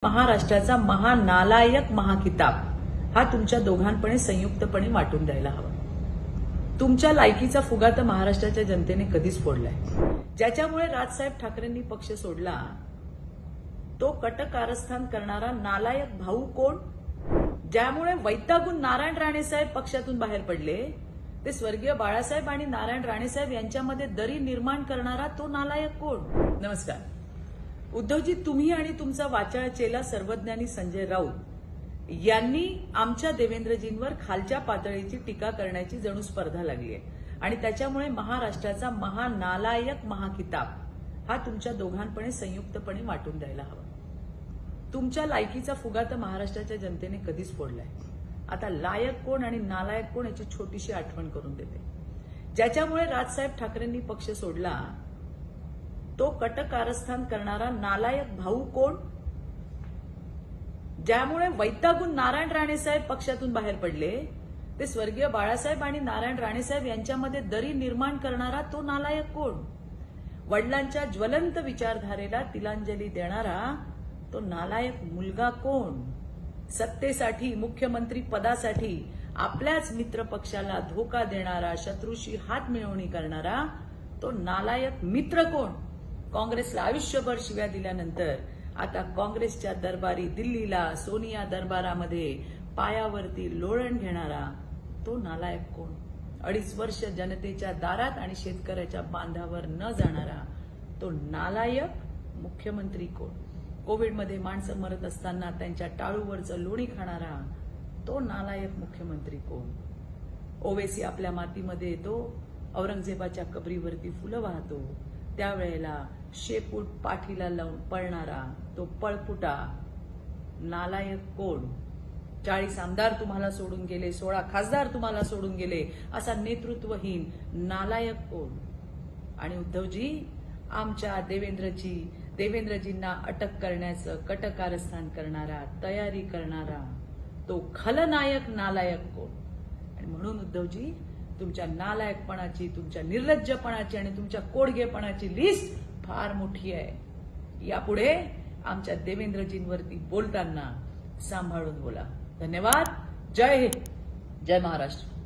महाराष्ट्राचा महानालायक महाकिताब हा तुमच्या दोघांपणे संयुक्तपणे वाटून द्यायला हवा। तुमच्या लायकीचा फुगा तर महाराष्ट्राच्या जनतेने कधीच फोडलाय। ज्याच्यामुळे राजसाहेब ठाकरेंनी पक्ष सोडला तो कटकारस्थान करणारा नालायक भाऊ कोण? ज्यामुळे वैतागून नारायण राणे साहेब पक्षातून बाहेर पडले ते स्वर्गीय बाळासाहेब आणि नारायण राणे साहेब यांच्यामध्ये दरी निर्माण करणारा तो नालायक कोण? नमस्कार उद्धवजी, तुम्ही आणि तुमचा वाचाळ चेला सर्वज्ञानी संजय राऊत यांनी आमच्या देवेंद्रजींवर खालच्या पातळीची टीका करण्याची जणू स्पर्धा लागली आहे आणि त्याच्यामुळे महाराष्ट्राचा महानालायक महाकिताब हा तुमच्या दोघांपणे संयुक्तपणे वाटून द्यायला हवा। तुमच्या लायकीचा फुगा तर महाराष्ट्राच्या जनतेने कधीच फोडलाय। आता लायक कोण आणि नालायक कोण याची छोटीशी आठवण करून देते। ज्याच्यामुळे राजसाहेब ठाकरेंनी पक्ष सोडला तो कटकारस्थान करणारा नालायक भाऊ कोण? ज्यामुळे वैतागून नारायण राणे साहेब पक्षातून बाहेर पडले ते स्वर्गीय बाळासाहेब आणि नारायण राणे साहेब यांच्यामध्ये दरी निर्माण करणारा तो नालायक कोण? वडिलांच्या ज्वलंत विचारधारेला तिलांजली देणारा तो नालायक मुलगा कोण? सत्तेसाठी मुख्यमंत्री पदासाठी आपल्याच मित्र पक्षाला धोका देणारा, शत्रूशी हात मिळवणी करणारा तो नालायक मित्र कोण? काँग्रेसला आयुष्यभर शिव्या दिल्यानंतर आता काँग्रेसच्या दरबारी दिल्लीला सोनिया दरबारामध्ये पायावरती लोळण घेणारा तो नालायक कोण? 2.5 वर्ष जनतेच्या दारात आणि शेतकऱ्याच्या बांधावर न जाणारा तो नालायक मुख्यमंत्री कोण? कोविडमध्ये माणसं मरत असताना त्यांच्या टाळूवरचं लोणी खाणारा तो नालायक मुख्यमंत्री कोण? ओवेसी आपल्या मातीमध्ये येतो, औरंगजेबाच्या कबरीवरती फुलं वाहतो, त्यावेळेला शेपूट पाठीला लावून पळणारा तो पळपुटा नालायक कोण? 40 आमदार तुम्हाला सोडून गेले, 16 खासदार तुम्हाला सोडून गेले, असा नेतृत्वहीन नालायक कोण? आणि उद्धवजी, आमच्या देवेंद्रजींना अटक करण्याचं कटकारस्थान करणारा, तयारी करणारा तो खलनायक नालायक कोण? आणि म्हणून उद्धवजी, तुमच्या नालायकपणाची, तुमच्या निर्लज्जपणाची आणि तुमच्या कोडगेपणाची लिस्ट फार मोठी आहे। यापुढे आमच्या देवेंद्रजींवरती बोलताना सांभाळून बोला। धन्यवाद। जय हिंद, जय महाराष्ट्र।